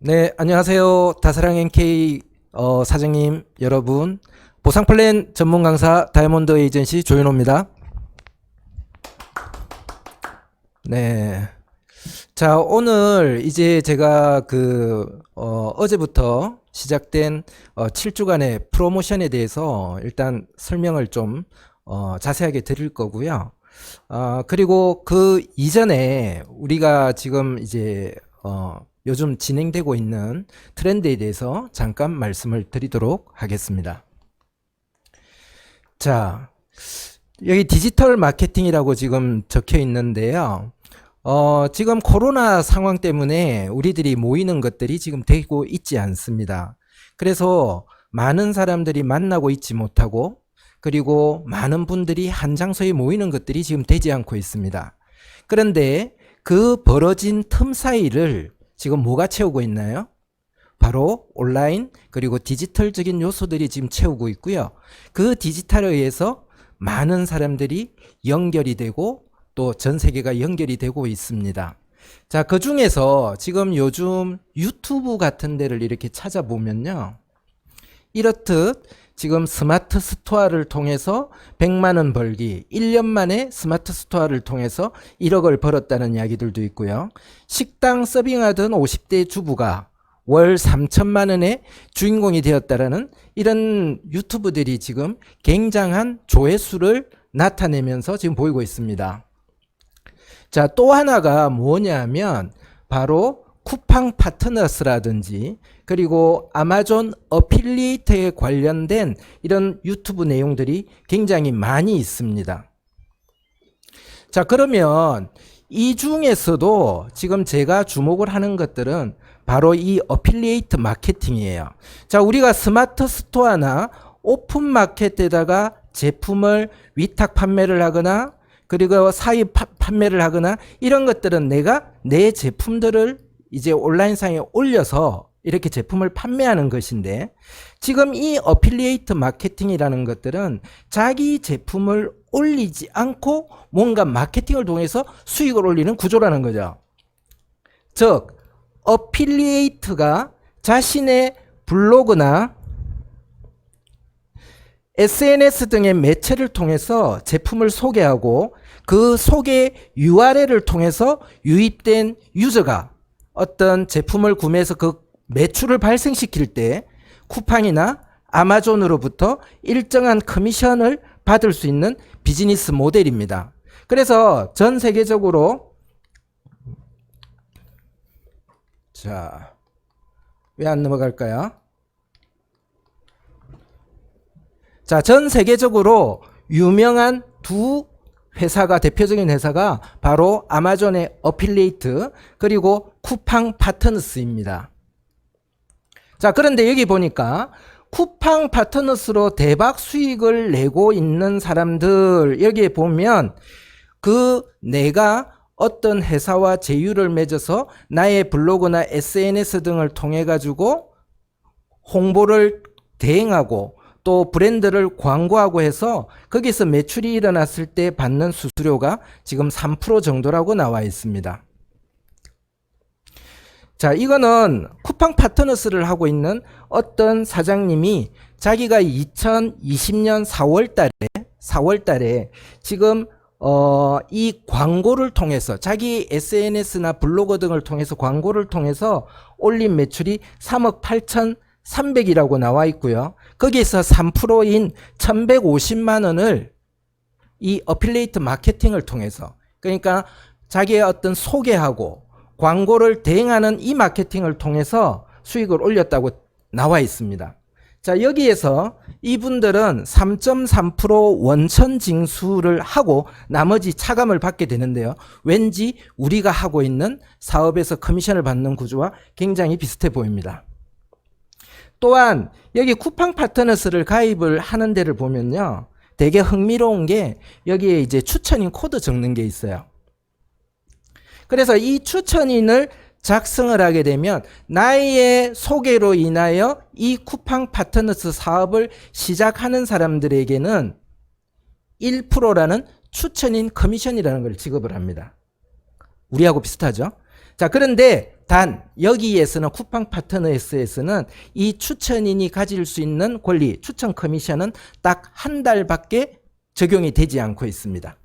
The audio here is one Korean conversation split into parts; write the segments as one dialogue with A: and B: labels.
A: 네, 안녕하세요. 다사랑 NK 사장님 여러분. 보상 플랜 전문 강사 다이아몬드 에이전시 조윤호입니다. 네. 자, 오늘 이제 제가 어제부터 시작된 7주간의 프로모션에 대해서 일단 설명을 좀 자세하게 드릴 거고요. 그리고 그 이전에 우리가 지금 이제 요즘 진행되고 있는 트렌드에 대해서 잠깐 말씀을 드리도록 하겠습니다. 자, 여기 디지털 마케팅이라고 지금 적혀 있는데요. 지금 코로나 상황 때문에 우리들이 모이는 것들이 지금 되고 있지 않습니다. 그래서 많은 사람들이 만나고 있지 못하고, 그리고 많은 분들이 한 장소에 모이는 것들이 지금 되지 않고 있습니다. 그런데 그 벌어진 틈 사이를 지금 뭐가 채우고 있나요? 바로 온라인 그리고 디지털적인 요소들이 지금 채우고 있고요. 그 디지털에 의해서 많은 사람들이 연결이 되고 또 전 세계가 연결이 되고 있습니다. 자, 그 중에서 지금 요즘 유튜브 같은 데를 이렇게 찾아보면요. 이렇듯 지금 스마트 스토어를 통해서 100만 원 벌기, 1년 만에 스마트 스토어를 통해서 1억을 벌었다는 이야기들도 있고요. 식당 서빙하던 50대 주부가 월 3천만 원의 주인공이 되었다라는 이런 유튜브들이 지금 굉장한 조회수를 나타내면서 지금 보이고 있습니다. 자, 또 하나가 뭐냐면 바로 쿠팡 파트너스라든지 그리고 아마존 어필리에이트에 관련된 이런 유튜브 내용들이 굉장히 많이 있습니다. 자, 그러면 이 중에서도 지금 제가 주목을 하는 것들은 바로 이 어필리에이트 마케팅이에요. 자, 우리가 스마트 스토어나 오픈 마켓에다가 제품을 위탁 판매를 하거나 그리고 사입 판매를 하거나 이런 것들은 내가 내 제품들을 이제 온라인상에 올려서 이렇게 제품을 판매하는 것인데, 지금 이 어필리에이트 마케팅이라는 것들은 자기 제품을 올리지 않고 뭔가 마케팅을 통해서 수익을 올리는 구조라는 거죠. 즉 어필리에이트가 자신의 블로그나 SNS 등의 매체를 통해서 제품을 소개하고 그 소개 URL을 통해서 유입된 유저가 어떤 제품을 구매해서 그 매출을 발생시킬 때 쿠팡이나 아마존으로부터 일정한 커미션을 받을 수 있는 비즈니스 모델입니다. 그래서 전 세계적으로 자, 왜 안 넘어갈까요? 자, 전 세계적으로 유명한 두 회사가, 대표적인 회사가 바로 아마존의 어필리에이트 그리고 쿠팡 파트너스입니다. 자, 그런데 여기 보니까 쿠팡 파트너스로 대박 수익을 내고 있는 사람들, 여기에 보면 내가 어떤 회사와 제휴를 맺어서 나의 블로그나 SNS 등을 통해 가지고 홍보를 대행하고 또 브랜드를 광고하고 해서 거기서 매출이 일어났을 때 받는 수수료가 지금 3% 정도라고 나와 있습니다. 자, 이거는 쿠팡 파트너스를 하고 있는 어떤 사장님이 자기가 2020년 4월 달에 지금 이 광고를 통해서 자기 SNS나 블로그 등을 통해서 광고를 통해서 올린 매출이 3억 8,300이라고 나와 있고요. 거기에서 3%인 1,150만 원을 이 어필리에이트 마케팅을 통해서, 그러니까 자기의 어떤 소개하고 광고를 대행하는 이 마케팅을 통해서 수익을 올렸다고 나와 있습니다. 자, 여기에서 이분들은 3.3% 원천 징수를 하고 나머지 차감을 받게 되는데요. 왠지 우리가 하고 있는 사업에서 커미션을 받는 구조와 굉장히 비슷해 보입니다. 또한 여기 쿠팡 파트너스를 가입을 하는 데를 보면요, 되게 흥미로운 게 여기에 이제 추천인 코드 적는 게 있어요. 그래서 이 추천인을 작성을 하게 되면 나의 소개로 인하여 이 쿠팡 파트너스 사업을 시작하는 사람들에게는 1%라는 추천인 커미션이라는 걸 지급을 합니다. 우리하고 비슷하죠? 자, 그런데 단 여기에서는 쿠팡 파트너스에서는 이 추천인이 가질 수 있는 권리, 추천 커미션은 딱 한 달밖에 적용이 되지 않고 있습니다.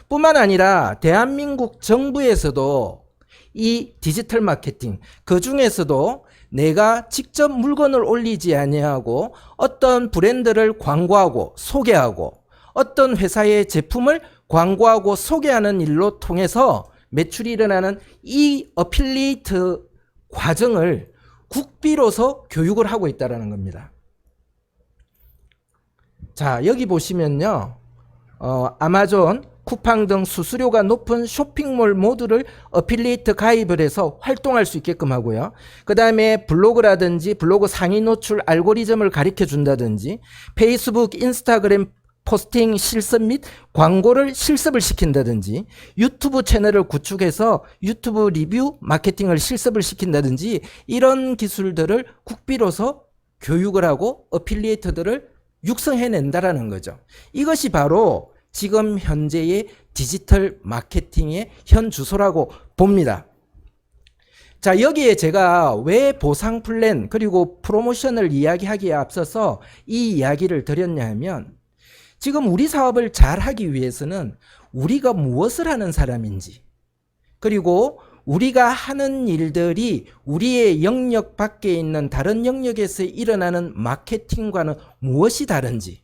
A: 뿐만 아니라 대한민국 정부에서도 이 디지털 마케팅, 그 중에서도 내가 직접 물건을 올리지 아니하고 어떤 브랜드를 광고하고 소개하고 어떤 회사의 제품을 광고하고 소개하는 일로 통해서 매출이 일어나는 이 어필리에이트 과정을 국비로서 교육을 하고 있다는 겁니다. 자, 여기 보시면요. 아마존, 쿠팡 등 수수료가 높은 쇼핑몰 모두를 어필리에이트 가입을 해서 활동할 수 있게끔 하고요. 그 다음에 블로그라든지 블로그 상위 노출 알고리즘을 가르쳐 준다든지 페이스북, 인스타그램 포스팅 실습 및 광고를 실습을 시킨다든지 유튜브 채널을 구축해서 유튜브 리뷰 마케팅을 실습을 시킨다든지 이런 기술들을 국비로서 교육을 하고 어필리에이터들을 육성해낸다라는 거죠. 이것이 바로 지금 현재의 디지털 마케팅의 현 주소라고 봅니다. 자, 여기에 제가 왜 보상 플랜 그리고 프로모션을 이야기하기에 앞서서 이 이야기를 드렸냐 하면 지금 우리 사업을 잘 하기 위해서는 우리가 무엇을 하는 사람인지 그리고 우리가 하는 일들이 우리의 영역 밖에 있는 다른 영역에서 일어나는 마케팅과는 무엇이 다른지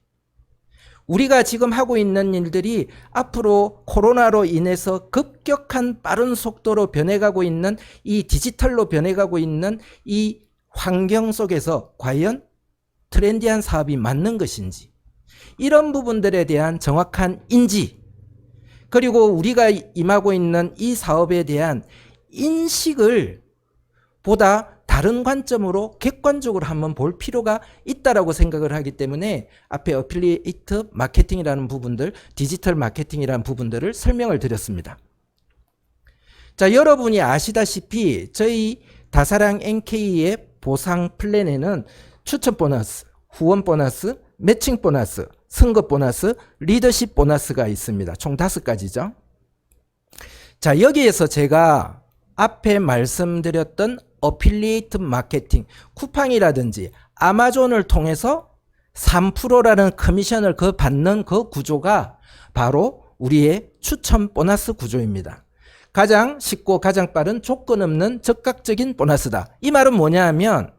A: 우리가 지금 하고 있는 일들이 앞으로 코로나로 인해서 급격한 빠른 속도로 변해가고 있는 이 디지털로 변해가고 있는 이 환경 속에서 과연 트렌디한 사업이 맞는 것인지 이런 부분들에 대한 정확한 인지 그리고 우리가 임하고 있는 이 사업에 대한 인식을 보다 다른 관점으로 객관적으로 한번 볼 필요가 있다라고 생각을 하기 때문에 앞에 어필리에이트 마케팅이라는 부분들, 디지털 마케팅이라는 부분들을 설명을 드렸습니다. 자, 여러분이 아시다시피 저희 다사랑 NK의 보상 플랜에는 추천 보너스, 후원 보너스, 매칭 보너스, 선거 보너스, 리더십 보너스가 있습니다. 총 5가지죠. 자, 여기에서 제가 앞에 말씀드렸던 어필리에이트 마케팅, 쿠팡이라든지 아마존을 통해서 3%라는 커미션을 받는 그 구조가 바로 우리의 추천 보너스 구조입니다. 가장 쉽고 가장 빠른 조건 없는 즉각적인 보너스다. 이 말은 뭐냐 하면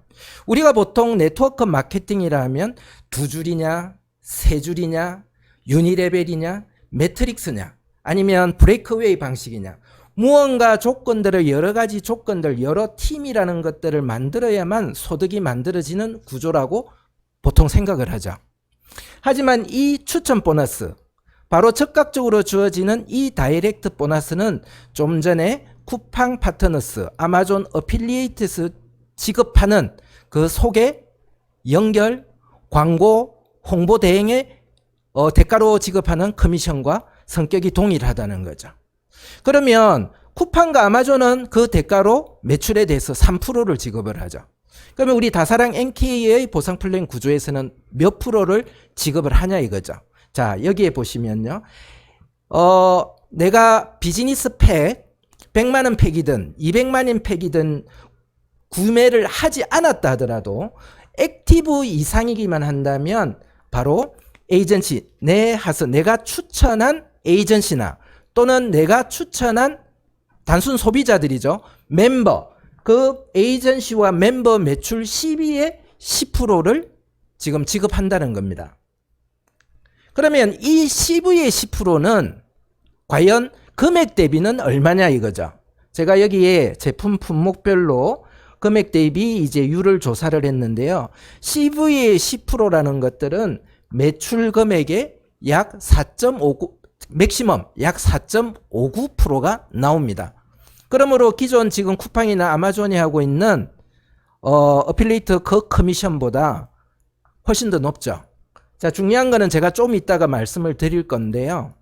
A: 우리가 보통 네트워크 마케팅이라 하면 2줄이냐 3줄이냐 유니레벨이냐 매트릭스냐 아니면 브레이크웨이 방식이냐 무언가 조건들을 여러 가지 조건들 여러 팀이라는 것들을 만들어야만 소득이 만들어지는 구조라고 보통 생각을 하죠. 하지만 이 추천 보너스 바로 즉각적으로 주어지는 이 다이렉트 보너스는 좀 전에 쿠팡 파트너스 아마존 어필리에이트에서 지급하는 그 소개, 연결, 광고, 홍보 대행의 대가로 지급하는 커미션과 성격이 동일하다는 거죠. 그러면 쿠팡과 아마존은 그 대가로 매출에 대해서 3%를 지급을 하죠. 그러면 우리 다사랑 NK의 보상 플랜 구조에서는 몇 프로를 지급을 하냐 이거죠. 자, 여기에 보시면요. 내가 비즈니스 팩 100만 원 팩이든 200만 원 팩이든 구매를 하지 않았다 하더라도 액티브 이상이기만 한다면 바로 에이전시, 내가 추천한 에이전시나 또는 내가 추천한 단순 소비자들이죠. 멤버, 그 에이전시와 멤버 매출 12의 10%를 지금 지급한다는 겁니다. 그러면 이 CV의 10%는 과연 금액 대비는 얼마냐 이거죠. 제가 여기에 제품 품목별로 금액 대비 이제 율을 조사를 했는데요. CV의 10%라는 것들은 매출 금액의 약 4.59, 맥시멈 약 4.59%가 나옵니다. 그러므로 기존 지금 쿠팡이나 아마존이 하고 있는 어필리에이트 그 커미션보다 훨씬 더 높죠. 자, 중요한 거는 제가 좀 이따가 말씀을 드릴 건데요.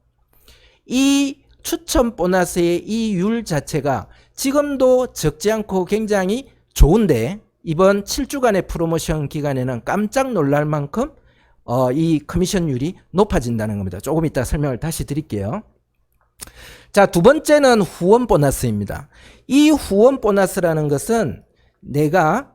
A: 이 추천 보너스의 이 율 자체가 지금도 적지 않고 굉장히 좋은데 이번 7주간의 프로모션 기간에는 깜짝 놀랄 만큼 이 커미션율이 높아진다는 겁니다. 조금 이따 설명을 다시 드릴게요. 자, 두 번째는 후원 보너스입니다. 이 후원 보너스라는 것은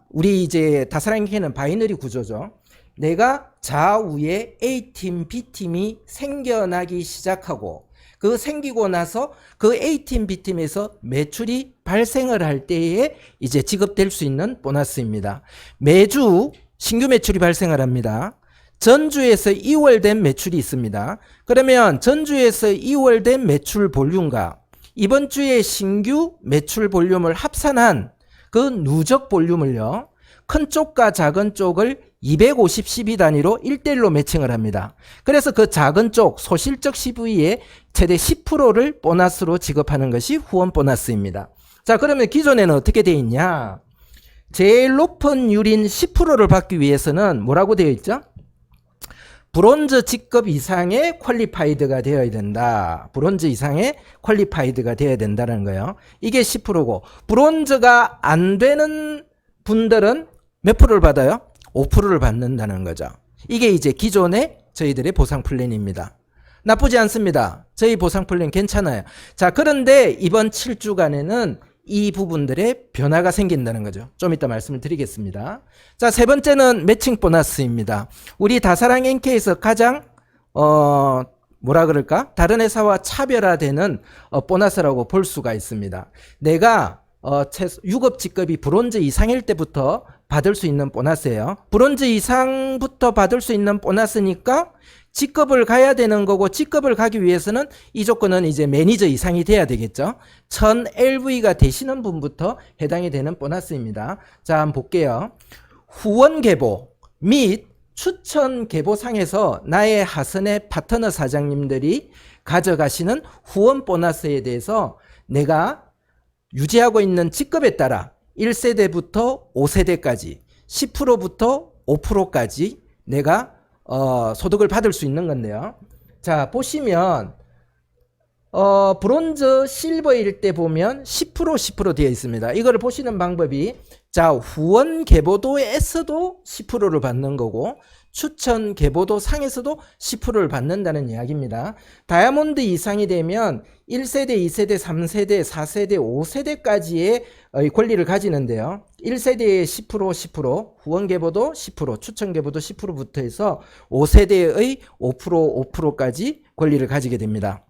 A: 우리 이제 다사랑행캐는 바이너리 구조죠. 내가 좌우에 A팀, B팀이 생겨나기 시작하고 그 생기고 나서 그 A팀, B팀에서 매출이 발생을 할 때에 이제 지급될 수 있는 보너스입니다. 매주 신규 매출이 발생을 합니다. 전주에서 2월 된 매출이 있습니다. 그러면 전주에서 2월 된 매출 볼륨과 이번 주에 신규 매출 볼륨을 합산한 그 누적 볼륨을요, 큰 쪽과 작은 쪽을 250 CV 단위로 1대1로 매칭을 합니다. 그래서 그 작은 쪽 소실적 CV의 최대 10%를 보너스로 지급하는 것이 후원 보너스입니다. 자, 그러면 기존에는 어떻게 되어 있냐? 제일 높은 율인 10%를 받기 위해서는 뭐라고 되어 있죠? 브론즈 직급 이상의 퀄리파이드가 되어야 된다. 브론즈 이상의 퀄리파이드가 되어야 된다는 거예요. 이게 10%고 브론즈가 안 되는 분들은 몇 프로를 받아요? 5%를 받는다는 거죠. 이게 이제 기존의 저희들의 보상 플랜입니다. 나쁘지 않습니다. 저희 보상 플랜 괜찮아요. 자, 그런데 이번 7주간에는 이 부분들의 변화가 생긴다는 거죠. 좀 이따 말씀을 드리겠습니다. 자, 세 번째는 매칭 보너스입니다. 우리 다사랑 NK에서 가장 뭐라 그럴까? 다른 회사와 차별화되는 보너스라고 볼 수가 있습니다. 내가 최소 6업 직급이 브론즈 이상일 때부터 받을 수 있는 보너스예요. 브론즈 이상부터 받을 수 있는 보너스니까 직급을 가야 되는 거고, 직급을 가기 위해서는 이 조건은 이제 매니저 이상이 돼야 되겠죠. 1000LV가 되시는 분부터 해당이 되는 보너스입니다. 자, 한번 볼게요. 후원 계보 및 추천 계보상에서 나의 하선의 파트너 사장님들이 가져가시는 후원 보너스에 대해서 내가 유지하고 있는 직급에 따라 1세대부터 5세대까지 10%부터 5%까지 내가 소득을 받을 수 있는 건데요. 자, 보시면 브론즈 실버일 때 보면 10% 10% 되어 있습니다. 이거를 보시는 방법이, 자, 후원 계보도에서도 10%를 받는 거고 추천 계보도 상에서도 10%를 받는다는 이야기입니다. 다이아몬드 이상이 되면 1세대, 2세대, 3세대, 4세대, 5세대까지의 권리를 가지는데요. 1세대의 10%, 10%, 후원 계보도 10%, 추천 계보도 10%부터 해서 5세대의 5%, 5%까지 권리를 가지게 됩니다.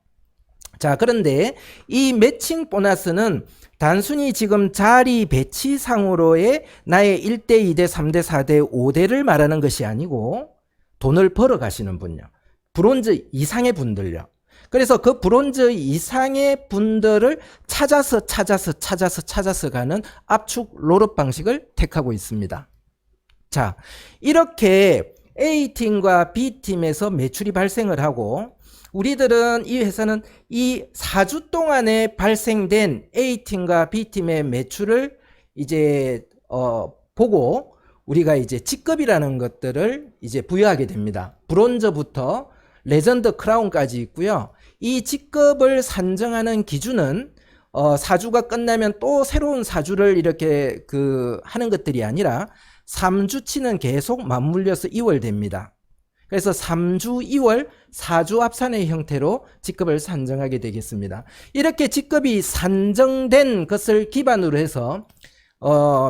A: 자, 그런데 이 매칭 보너스는 단순히 지금 자리 배치상으로의 나의 1대, 2대, 3대, 4대, 5대를 말하는 것이 아니고 돈을 벌어 가시는 분요. 브론즈 이상의 분들요. 그래서 그 브론즈 이상의 분들을 찾아서 가는 압축 롤업 방식을 택하고 있습니다. 자, 이렇게 A팀과 B팀에서 매출이 발생을 하고, 우리들은 이 회사는 이 4주 동안에 발생된 A팀과 B팀의 매출을 이제 보고 우리가 이제 직급이라는 것들을 이제 부여하게 됩니다. 브론즈부터 레전드 크라운까지 있고요. 이 직급을 산정하는 기준은 4주가 끝나면 또 새로운 4주를 이렇게 하는 것들이 아니라 3주치는 계속 맞물려서 2월 됩니다. 그래서 3주 2월 4주 합산의 형태로 직급을 산정하게 되겠습니다. 이렇게 직급이 산정된 것을 기반으로 해서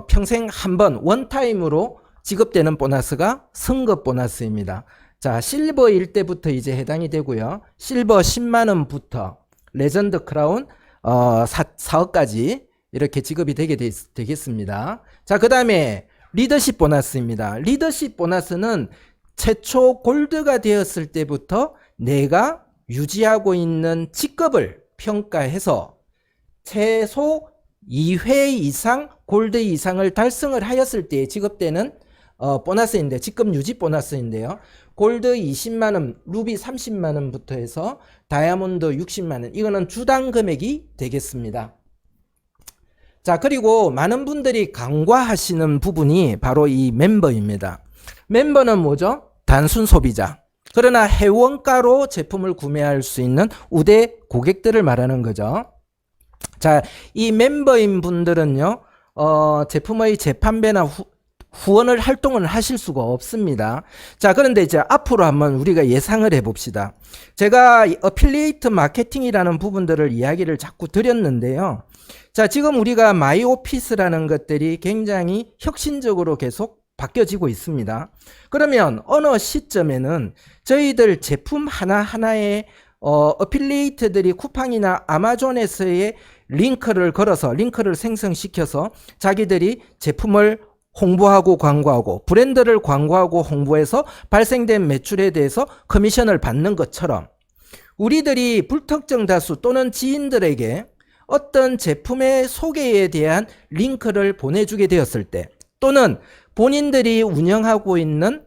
A: 평생 한 번 원타임으로 지급되는 보너스가 성급 보너스입니다. 자, 실버일 때부터 이제 해당이 되고요. 실버 10만원부터 레전드 크라운 4억까지 이렇게 지급이 되겠습니다. 자, 그 다음에 리더십 보너스입니다. 리더십 보너스는 최초 골드가 되었을 때부터 내가 유지하고 있는 직급을 평가해서 최소 2회 이상 골드 이상을 달성을 하였을 때 지급되는 보너스인데, 직급 유지 보너스인데요. 골드 20만원, 루비 30만원부터 해서 다이아몬드 60만원, 이거는 주당 금액이 되겠습니다. 자, 그리고 많은 분들이 간과하시는 부분이 바로 이 멤버입니다. 멤버는 뭐죠? 단순 소비자. 그러나 회원가로 제품을 구매할 수 있는 우대 고객들을 말하는 거죠. 자, 이 멤버인 분들은요, 제품의 재판매나 후원을 활동을 하실 수가 없습니다. 자, 그런데 이제 앞으로 한번 우리가 예상을 해봅시다. 제가 어필리에이트 마케팅이라는 부분들을 이야기를 자꾸 드렸는데요. 자, 지금 우리가 마이오피스라는 것들이 굉장히 혁신적으로 계속 바뀌어지고 있습니다. 그러면 어느 시점에는 저희들 제품 하나하나에 어필리에이트들이 쿠팡이나 아마존에서의 링크를 걸어서 링크를 생성시켜서 자기들이 제품을 홍보하고 광고하고 브랜드를 광고하고 홍보해서 발생된 매출에 대해서 커미션을 받는 것처럼 우리들이 불특정 다수 또는 지인들에게 어떤 제품의 소개에 대한 링크를 보내주게 되었을 때 또는 본인들이 운영하고 있는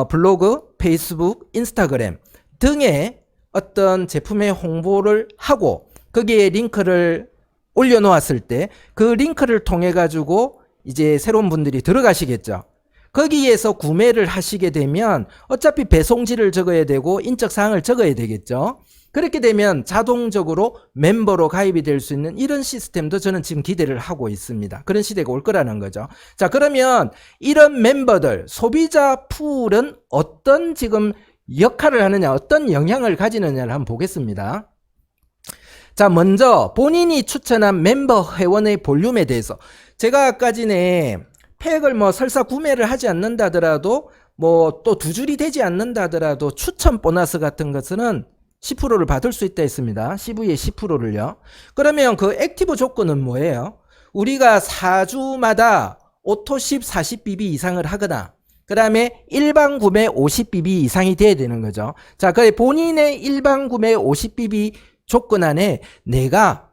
A: 블로그, 페이스북, 인스타그램 등의 어떤 제품의 홍보를 하고 거기에 링크를 올려놓았을 때 그 링크를 통해 가지고 이제 새로운 분들이 들어가시겠죠. 거기에서 구매를 하시게 되면 어차피 배송지를 적어야 되고 인적사항을 적어야 되겠죠. 그렇게 되면 자동적으로 멤버로 가입이 될 수 있는 이런 시스템도 저는 지금 기대를 하고 있습니다. 그런 시대가 올 거라는 거죠. 자, 그러면 이런 멤버들, 소비자 풀은 어떤 지금 역할을 하느냐, 어떤 영향을 가지느냐를 한번 보겠습니다. 자, 먼저 본인이 추천한 멤버 회원의 볼륨에 대해서 제가 아까 전에 팩을 뭐 설사 구매를 하지 않는다더라도 뭐 또 두 줄이 되지 않는다더라도 추천 보너스 같은 것은 10%를 받을 수 있다 했습니다. CV의 10%를요. 그러면 그 액티브 조건은 뭐예요? 우리가 4주마다 오토십 40BB 이상을 하거나 그 다음에 일반 구매 50BB 이상이 돼야 되는 거죠. 자, 그 본인의 일반 구매 50BB 조건 안에 내가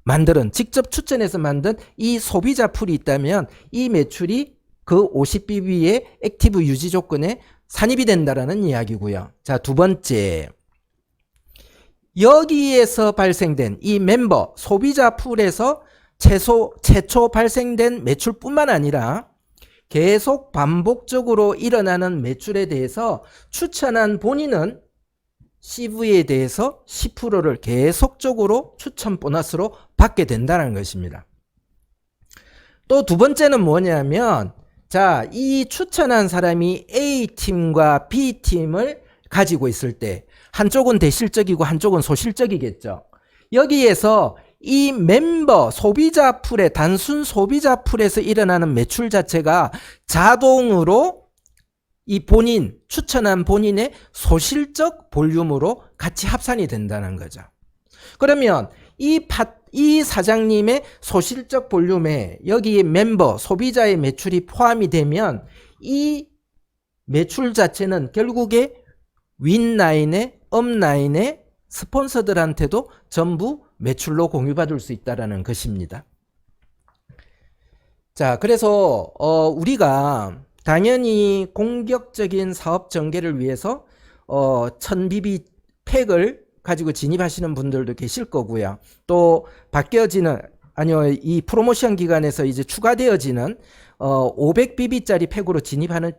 A: 만든 직접 추천해서 만든 이 소비자 풀이 있다면 이 매출이 그 50BB의 액티브 유지 조건에 산입이 된다라는 이야기고요. 자, 두 번째, 여기에서 발생된 이 멤버 소비자 풀에서 최초 발생된 매출뿐만 아니라 계속 반복적으로 일어나는 매출에 대해서 추천한 본인은 CV에 대해서 10%를 계속적으로 추천 보너스로 받게 된다는 것입니다. 또 두 번째는 뭐냐면, 자, 이 추천한 사람이 A팀과 B팀을 가지고 있을 때 한쪽은 대실적이고 한쪽은 소실적이겠죠. 여기에서 이 멤버 소비자 풀의 단순 소비자 풀에서 일어나는 매출 자체가 자동으로 이 본인 추천한 본인의 소실적 볼륨으로 같이 합산이 된다는 거죠. 그러면 이 사장님의 소실적 볼륨에 여기 멤버 소비자의 매출이 포함이 되면 이 매출 자체는 결국에 윗라인에 업라인에 스폰서들한테도 전부 매출로 공유받을 수 있다는 것입니다. 자, 그래서 우리가 당연히 공격적인 사업 전개를 위해서 1000BB 팩을 가지고 진입하시는 분들도 계실 거고요. 또 이 프로모션 기간에서 이제 추가되어지는 500BB짜리 팩으로 진입하는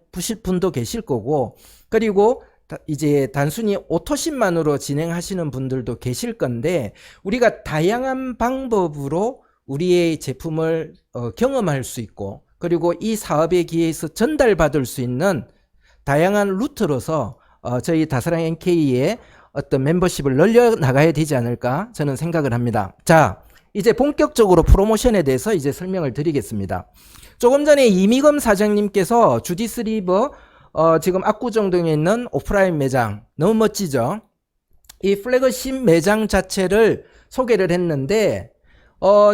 A: 분도 계실 거고, 그리고 이제 단순히 오토십만으로 진행하시는 분들도 계실 건데, 우리가 다양한 방법으로 우리의 제품을 경험할 수 있고, 그리고 이 사업에 기해서 전달받을 수 있는 다양한 루트로서 저희 다사랑 NK의 어떤 멤버십을 늘려 나가야 되지 않을까 저는 생각을 합니다. 자, 이제 본격적으로 프로모션에 대해서 이제 설명을 드리겠습니다. 조금 전에 이미검 사장님께서 주디스 리버 지금 압구정동에 있는 오프라인 매장 너무 멋지죠? 이 플래그십 매장 자체를 소개를 했는데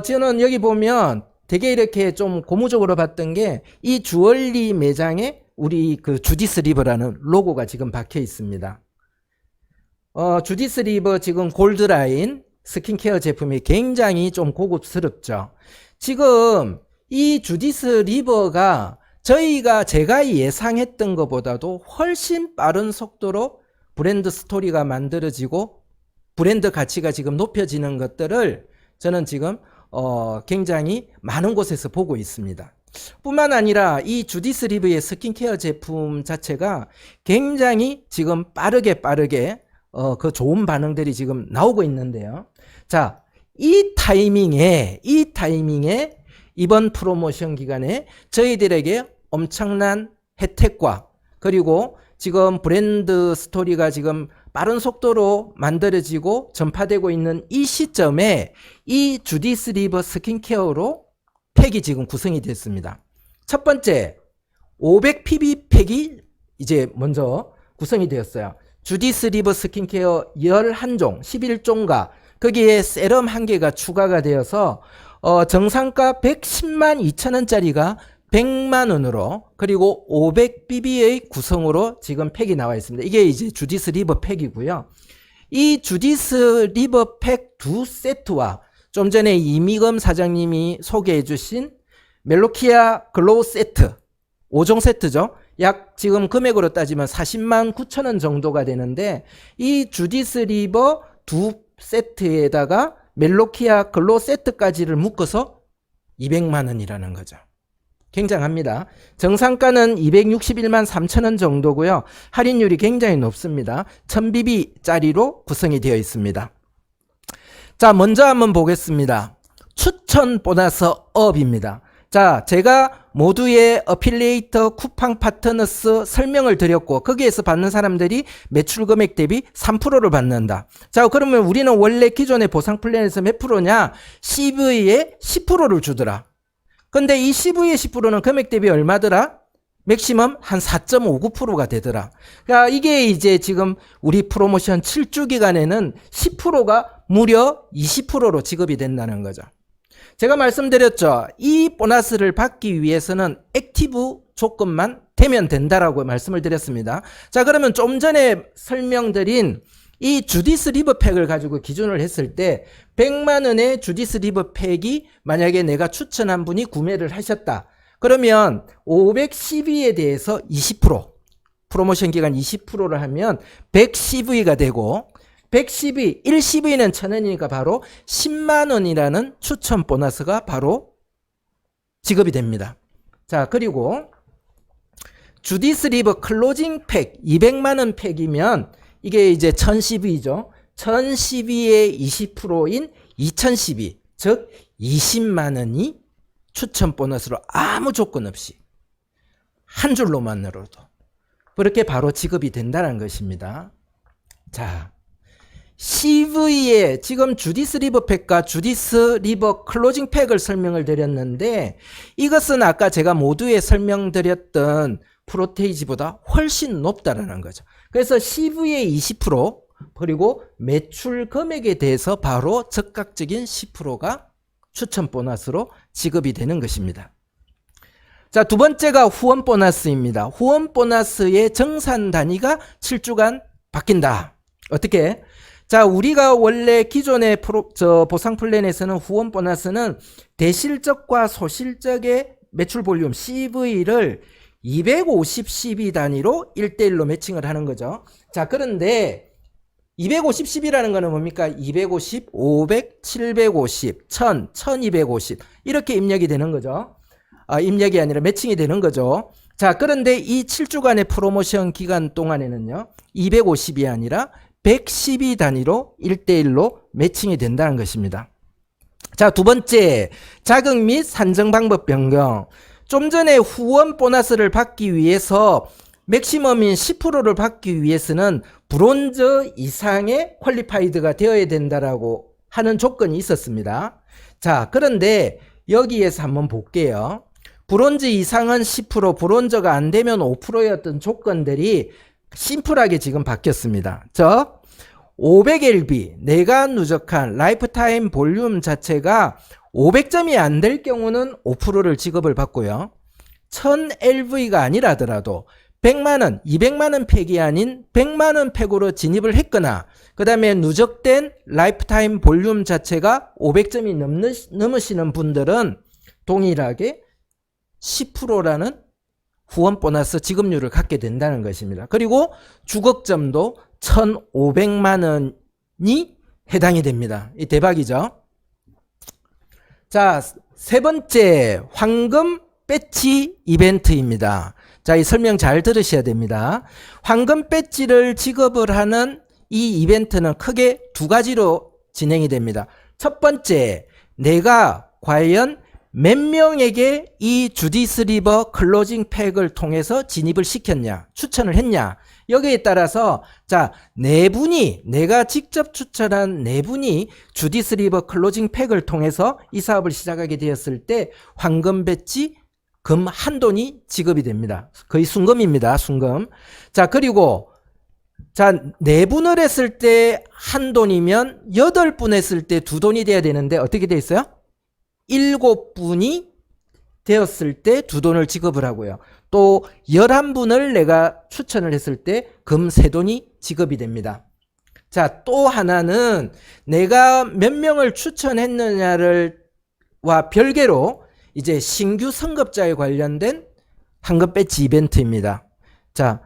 A: 저는 여기 보면 되게 이렇게 좀 고무적으로 봤던 게 이 주얼리 매장에 우리 그 주디스 리버라는 로고가 지금 박혀 있습니다. 주디스 리버 지금 골드라인 스킨케어 제품이 굉장히 좀 고급스럽죠. 지금 이 주디스 리버가 제가 예상했던 것보다도 훨씬 빠른 속도로 브랜드 스토리가 만들어지고 브랜드 가치가 지금 높여지는 것들을 저는 지금 굉장히 많은 곳에서 보고 있습니다. 뿐만 아니라 이 주디스 리브의 스킨케어 제품 자체가 굉장히 지금 빠르게 그 좋은 반응들이 지금 나오고 있는데요. 자, 이 타이밍에 이번 프로모션 기간에 저희들에게 엄청난 혜택과 그리고 지금 브랜드 스토리가 지금 빠른 속도로 만들어지고 전파되고 있는 이 시점에 이 주디스 리버 스킨케어로 팩이 지금 구성이 됐습니다. 첫 번째 500pb 팩이 이제 먼저 구성이 되었어요. 주디스 리버 스킨케어 11종 11종과 거기에 세럼 1개가 추가가 되어서 정상가 110만 2천원짜리가 100만원으로 그리고 500bb의 구성으로 지금 팩이 나와 있습니다. 이게 이제 주디스 리버 팩이고요. 이 주디스 리버 팩 두 세트와 좀 전에 이미검 사장님이 소개해 주신 멜로키아 글로우 세트 5종 세트죠. 약 지금 금액으로 따지면 40만 9천원 정도가 되는데 이 주디스 리버 두 세트에다가 멜로키아 글로우 세트까지를 묶어서 200만원이라는 거죠. 굉장합니다. 정상가는 261만 3천원 정도고요. 할인율이 굉장히 높습니다. 1000bb짜리로 구성이 되어 있습니다. 자, 먼저 한번 보겠습니다. 추천 보너스 업입니다. 자, 제가 모두의 어필리에이터 쿠팡 파트너스 설명을 드렸고 거기에서 받는 사람들이 매출 금액 대비 3%를 받는다. 자, 그러면 우리는 원래 기존의 보상 플랜에서 몇 프로냐? CV에 10%를 주더라. 근데 이 CV의 10%는 금액 대비 얼마더라? 맥시멈 한 4.59%가 되더라. 그러니까 이게 이제 지금 우리 프로모션 7주 기간에는 10%가 무려 20%로 지급이 된다는 거죠. 제가 말씀드렸죠. 이 보너스를 받기 위해서는 액티브 조건만 되면 된다라고 말씀을 드렸습니다. 자, 그러면 좀 전에 설명드린 이 주디스 리버 팩을 가지고 기준을 했을 때 100만원의 주디스 리버 팩이 만약에 내가 추천한 분이 구매를 하셨다. 그러면 510V에 대해서 20% 프로모션 기간 20%를 하면 110V가 되고 110V, 1CV는 1000원이니까 바로 10만원이라는 추천 보너스가 바로 지급이 됩니다. 자, 그리고 주디스 리버 클로징 팩 200만원 팩이면 이게 이제 1000CV죠. 1000CV의 20%인 2000CV, 즉 20만원이 추천 보너스로 아무 조건 없이 한 줄로만으로도 그렇게 바로 지급이 된다는 것입니다. 자, CV에 지금 주디스 리버 팩과 주디스 리버 클로징 팩을 설명을 드렸는데 이것은 아까 제가 모두에 설명드렸던 프로테이지보다 훨씬 높다라는 거죠. 그래서 CV의 20% 그리고 매출 금액에 대해서 바로 즉각적인 10%가 추천 보너스로 지급이 되는 것입니다. 자, 두 번째가 후원 보너스입니다. 후원 보너스의 정산 단위가 7주간 바뀐다. 어떻게? 자, 우리가 원래 기존의 보상 플랜에서는 후원 보너스는 대실적과 소실적의 매출 볼륨 CV를 250 단위로 1대1로 매칭을 하는 거죠. 자, 그런데 250 10이라는 거는 뭡니까? 250, 500, 750, 1000, 1250 이렇게 입력이 되는 거죠. 입력이 아니라 매칭이 되는 거죠. 자, 그런데 이 7주간의 프로모션 기간 동안에는요. 250이 아니라 112 단위로 1대1로 매칭이 된다는 것입니다. 자, 두 번째, 자격 및 산정 방법 변경. 좀 전에 후원 보너스를 받기 위해서 맥시멈인 10%를 받기 위해서는 브론즈 이상의 퀄리파이드가 되어야 된다라고 하는 조건이 있었습니다. 자, 그런데 여기에서 한번 볼게요. 브론즈 이상은 10%, 브론즈가 안 되면 5%였던 조건들이 심플하게 지금 바뀌었습니다. 500LB 내가 누적한 라이프타임 볼륨 자체가 500점이 안 될 경우는 5%를 지급을 받고요. 1000LV가 아니라더라도 100만원, 200만원 팩이 아닌 100만원 팩으로 진입을 했거나 그 다음에 누적된 라이프타임 볼륨 자체가 500점이 넘으시는 분들은 동일하게 10%라는 후원 보너스 지급률을 갖게 된다는 것입니다. 그리고 주걱점도 1,500만 원이 해당이 됩니다. 이 대박이죠. 자, 세 번째 황금 배지 이벤트입니다. 자, 이 설명 잘 들으셔야 됩니다. 황금 배지를 지급을 하는 이 이벤트는 크게 두 가지로 진행이 됩니다. 첫 번째, 내가 과연 몇 명에게 이 주디스 리버 클로징 팩을 통해서 진입을 시켰냐, 추천을 했냐. 여기에 따라서 자, 네 분이, 내가 직접 추천한 네 분이 주디스 리버 클로징 팩을 통해서 이 사업을 시작하게 되었을 때 황금 배지 금 한돈이 지급이 됩니다. 거의 순금입니다. 순금. 자, 그리고 자, 네 분을 했을 때 한 돈이면 8분 했을 때 두 돈이 돼야 되는데 어떻게 돼 있어요? 7분이 되었을 때 두 돈을 지급을 하고요. 또 11분을 내가 추천을 했을 때 금 3돈이 지급이 됩니다. 자, 또 하나는 내가 몇 명을 추천했느냐를 와 별개로 이제 신규 선급자에 관련된 황금 배지 이벤트입니다. 자,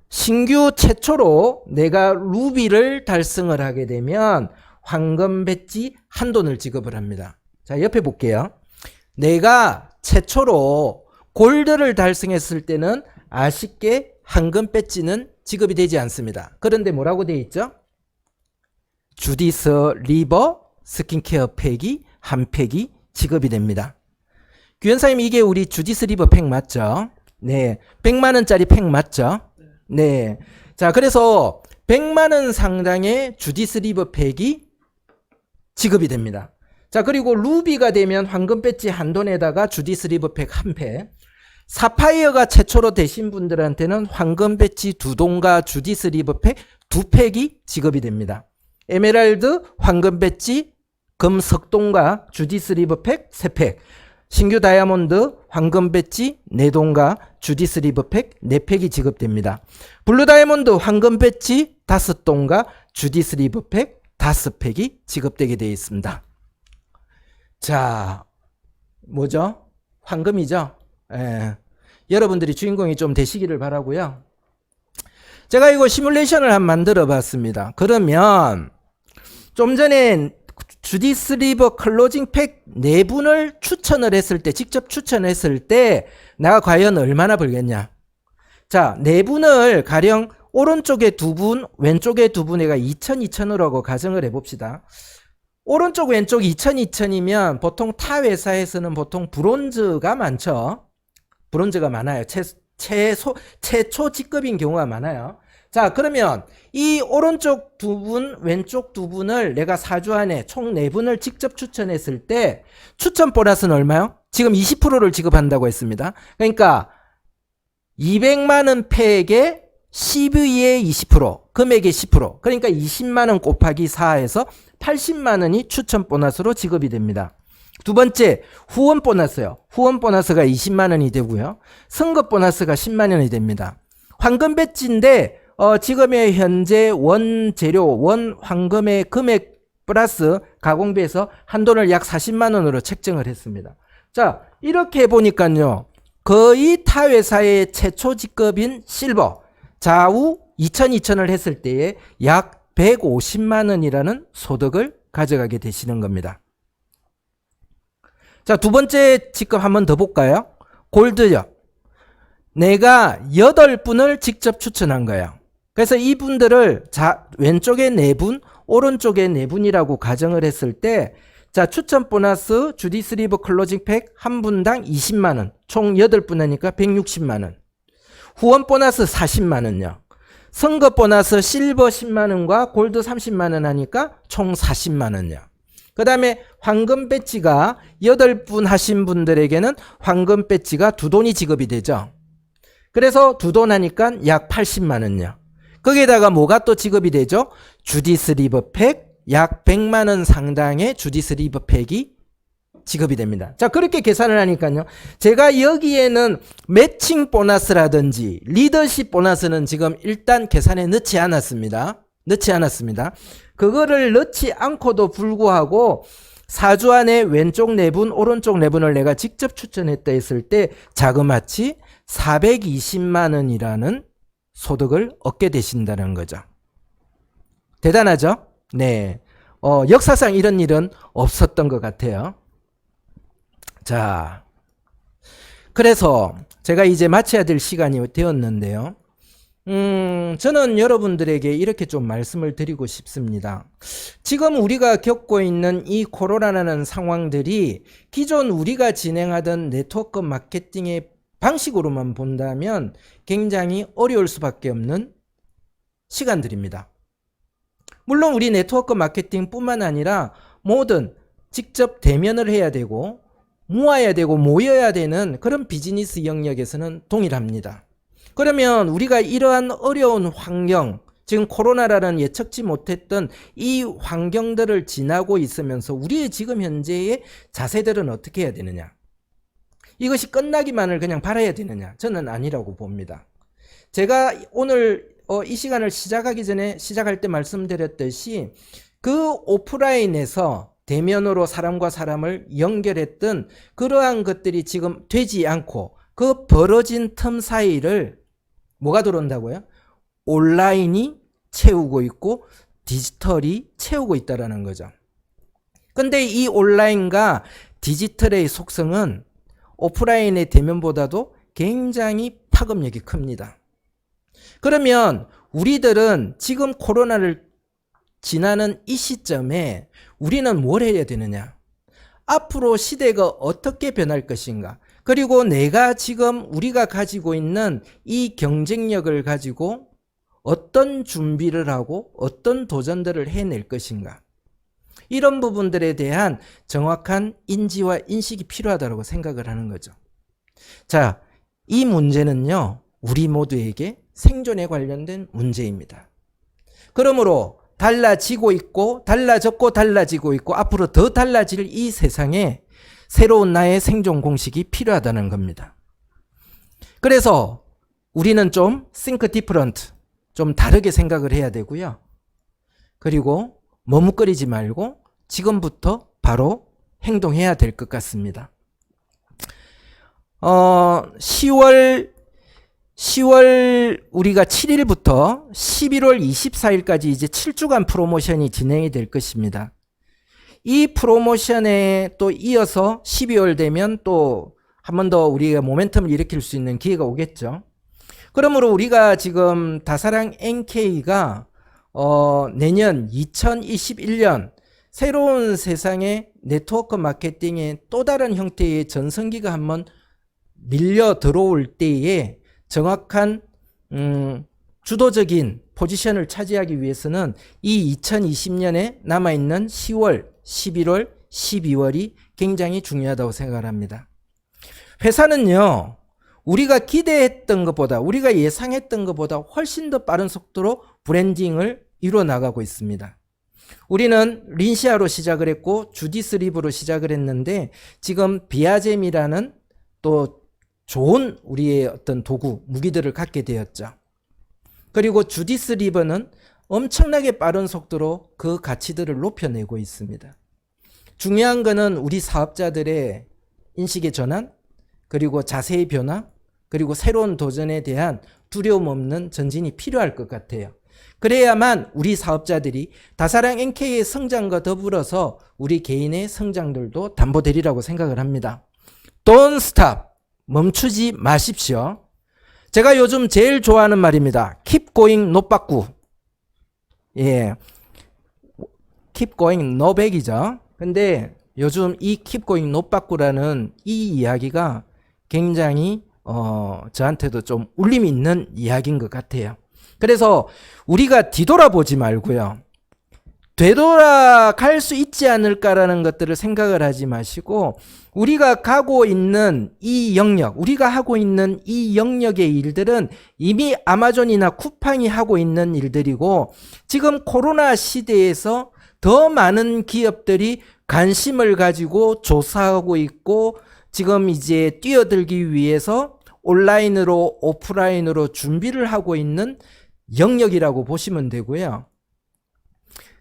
A: 신규 최초로 내가 루비를 달성을 하게 되면 황금 배지 한돈을 지급을 합니다. 자, 옆에 볼게요. 내가 최초로 골드를 달성했을 때는 아쉽게 황금 배지는 지급이 되지 않습니다. 그런데 뭐라고 되어 있죠? 주디스 리버 스킨케어 팩이 한 팩이 지급이 됩니다. 규현사님, 이게 우리 주디스 리버 팩 맞죠? 네. 100만원짜리 팩 맞죠? 네. 자, 그래서 100만원 상당의 주디스 리버 팩이 지급이 됩니다. 자, 그리고 루비가 되면 황금 배지 한 돈에다가 주디스 리버 팩 한 팩. 사파이어가 최초로 되신 분들한테는 황금 배지 2돈과 주디스 리버 팩 2팩이 지급이 됩니다. 에메랄드 황금 배지 금 석돈과 주디스 리버 팩 3팩. 신규 다이아몬드 황금 배지 4돈과 주디스 리버 팩 4팩이 지급됩니다. 블루 다이아몬드 황금 배지 5돈과 주디스 리버 팩 5팩이 지급되게 되어 있습니다. 자, 뭐죠? 황금이죠? 예. 여러분들이 주인공이 좀 되시기를 바라고요. 제가 이거 시뮬레이션을 한번 만들어 봤습니다. 그러면 좀 전에 주디스 리버 클로징 팩 4분을 추천을 했을 때, 직접 추천했을 때 내가 과연 얼마나 벌겠냐. 자, 4분을 가령 오른쪽에 2분, 왼쪽에 2분, 내가 2,000, 2,000으로 하고 가정을 해봅시다. 오른쪽 왼쪽 2,000, 2,000이면 보통 타 회사에서는 보통 브론즈가 많죠. 브론즈가 많아요. 최초 직급인 경우가 많아요. 자, 그러면 이 오른쪽 2분, 왼쪽 2분을 내가 4주 안에 총 4분을 직접 추천했을 때 추천 보너스는 얼마요? 지금 20%를 지급한다고 했습니다. 그러니까 200만원 팩에 12의 20%, 금액의 10%, 그러니까 20만원 곱하기 4에서 80만원이 추천 보너스로 지급이 됩니다. 두 번째, 후원 보너스요. 후원 보너스가 20만원이 되고요. 선급 보너스가 10만원이 됩니다. 황금 배지인데 지금의 현재 원재료, 원 황금의 금액 플러스 가공비에서 한돈을 약 40만원으로 책정을 했습니다. 자, 이렇게 보니까요. 거의 타 회사의 최초 직급인 실버, 좌우 2,000, 2,000을 했을 때에 약 150만원이라는 소득을 가져가게 되시는 겁니다. 자, 두 번째 직급 한번 더 볼까요? 골드요. 내가 8분을 직접 추천한 거예요. 그래서 이분들을 왼쪽에 4분, 오른쪽에 4분이라고 가정을 했을 때, 자, 추천 보너스 주디스 리버 클로징 팩 한 분당 20만원, 총 8분 하니까 160만원. 후원 보너스 40만원요. 선급 보너스 실버 10만원과 골드 30만원 하니까 총 40만원요. 그 다음에 황금 배지가 8분 하신 분들에게는 황금 배지가 2돈이 지급이 되죠. 그래서 2돈 하니까 약 80만원요. 거기에다가 뭐가 또 지급이 되죠? 주디스 리버 팩 약 100만원 상당의 주디스 리버 팩이 지급이 됩니다. 자, 그렇게 계산을 하니까요. 제가 여기에는 매칭 보너스라든지 리더십 보너스는 지금 일단 계산에 넣지 않았습니다. 그거를 넣지 않고도 불구하고 4주 안에 왼쪽 4분, 오른쪽 4분을 내가 직접 추천했다 했을 때 자그마치 420만원이라는 소득을 얻게 되신다는 거죠. 대단하죠? 네. 역사상 이런 일은 없었던 것 같아요. 자, 그래서 제가 이제 마쳐야 될 시간이 되었는데요. 저는 여러분들에게 이렇게 좀 말씀을 드리고 싶습니다. 지금 우리가 겪고 있는 이 코로나라는 상황들이 기존 우리가 진행하던 네트워크 마케팅의 방식으로만 본다면 굉장히 어려울 수밖에 없는 시간들입니다. 물론 우리 네트워크 마케팅뿐만 아니라 모든 직접 대면을 해야 되고 모아야 되고 모여야 되는 그런 비즈니스 영역에서는 동일합니다. 그러면 우리가 이러한 어려운 환경, 지금 코로나라는 예측지 못했던 이 환경들을 지나고 있으면서 우리의 지금 현재의 자세들은 어떻게 해야 되느냐? 이것이 끝나기만을 그냥 바라야 되느냐? 저는 아니라고 봅니다. 제가 오늘 이 시간을 시작하기 전에 시작할 때 말씀드렸듯이 그 오프라인에서 대면으로 사람과 사람을 연결했던 그러한 것들이 지금 되지 않고 그 벌어진 틈 사이를 뭐가 들어온다고요? 온라인이 채우고 있고 디지털이 채우고 있다는 거죠. 근데 이 온라인과 디지털의 속성은 오프라인의 대면보다도 굉장히 파급력이 큽니다. 그러면 우리들은 지금 코로나를 지나는 이 시점에 우리는 뭘 해야 되느냐? 앞으로 시대가 어떻게 변할 것인가? 그리고 내가 지금 우리가 가지고 있는 이 경쟁력을 가지고 어떤 준비를 하고 어떤 도전들을 해낼 것인가? 이런 부분들에 대한 정확한 인지와 인식이 필요하다고 생각을 하는 거죠. 자, 이 문제는요, 우리 모두에게 생존에 관련된 문제입니다. 그러므로 달라지고 있고 달라졌고 달라지고 있고 앞으로 더 달라질 이 세상에 새로운 나의 생존 공식이 필요하다는 겁니다. 그래서 우리는 좀 think different, 좀 다르게 생각을 해야 되고요. 그리고 머뭇거리지 말고 지금부터 바로 행동해야 될 것 같습니다. 10월 우리가 7일부터 11월 24일까지 이제 7주간 프로모션이 진행이 될 것입니다. 이 프로모션에 또 이어서 12월 되면 또 한 번 더 우리가 모멘텀을 일으킬 수 있는 기회가 오겠죠. 그러므로 우리가 지금 다사랑 NK가 내년 2021년 새로운 세상의 네트워크 마케팅의 또 다른 형태의 전성기가 한번 밀려 들어올 때에 정확한 주도적인 포지션을 차지하기 위해서는 이 2020년에 남아있는 10월, 11월, 12월이 굉장히 중요하다고 생각합니다. 회사는요, 우리가 기대했던 것보다, 우리가 예상했던 것보다 훨씬 더 빠른 속도로 브랜딩을 이루어 나가고 있습니다. 우리는 린시아로 시작을 했고 주디스 리브로 시작을 했는데 지금 비아젬이라는 또 좋은 우리의 어떤 도구, 무기들을 갖게 되었죠. 그리고 주디스 리버는 엄청나게 빠른 속도로 그 가치들을 높여내고 있습니다. 중요한 거는 우리 사업자들의 인식의 전환, 그리고 자세의 변화, 그리고 새로운 도전에 대한 두려움 없는 전진이 필요할 것 같아요. 그래야만 우리 사업자들이 다사랑 NK의 성장과 더불어서 우리 개인의 성장들도 담보되리라고 생각을 합니다. Don't stop. 멈추지 마십시오. 제가 요즘 제일 좋아하는 말입니다. Keep going, no 바꾸. 예. Keep going, no back이죠. 근데 요즘 이 Keep going, no 바꾸라는 이 이야기가 굉장히 저한테도 좀 울림이 있는 이야기인 것 같아요. 그래서 우리가 뒤돌아보지 말고요. 되돌아갈 수 있지 않을까라는 것들을 생각을 하지 마시고 우리가 가고 있는 이 영역, 우리가 하고 있는 이 영역의 일들은 이미 아마존이나 쿠팡이 하고 있는 일들이고 지금 코로나 시대에서 더 많은 기업들이 관심을 가지고 조사하고 있고 지금 이제 뛰어들기 위해서 온라인으로 오프라인으로 준비를 하고 있는 영역이라고 보시면 되고요.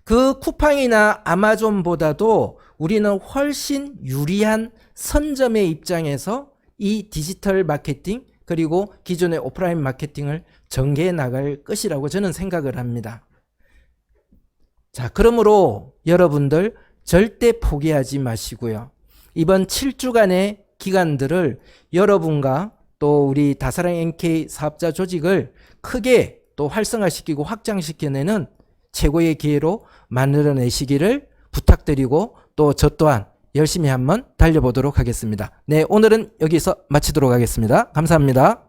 A: 그 쿠팡이나 아마존보다도 우리는 훨씬 유리한 선점의 입장에서 이 디지털 마케팅 그리고 기존의 오프라인 마케팅을 전개해 나갈 것이라고 저는 생각을 합니다. 자, 그러므로 여러분들 절대 포기하지 마시고요. 이번 7주간의 기간들을 여러분과 또 우리 다사랑 NK 사업자 조직을 크게 또 활성화시키고 확장시켜내는 최고의 기회로 만들어내시기를 부탁드리고 또 저 또한 열심히 한번 달려보도록 하겠습니다. 네, 오늘은 여기서 마치도록 하겠습니다. 감사합니다.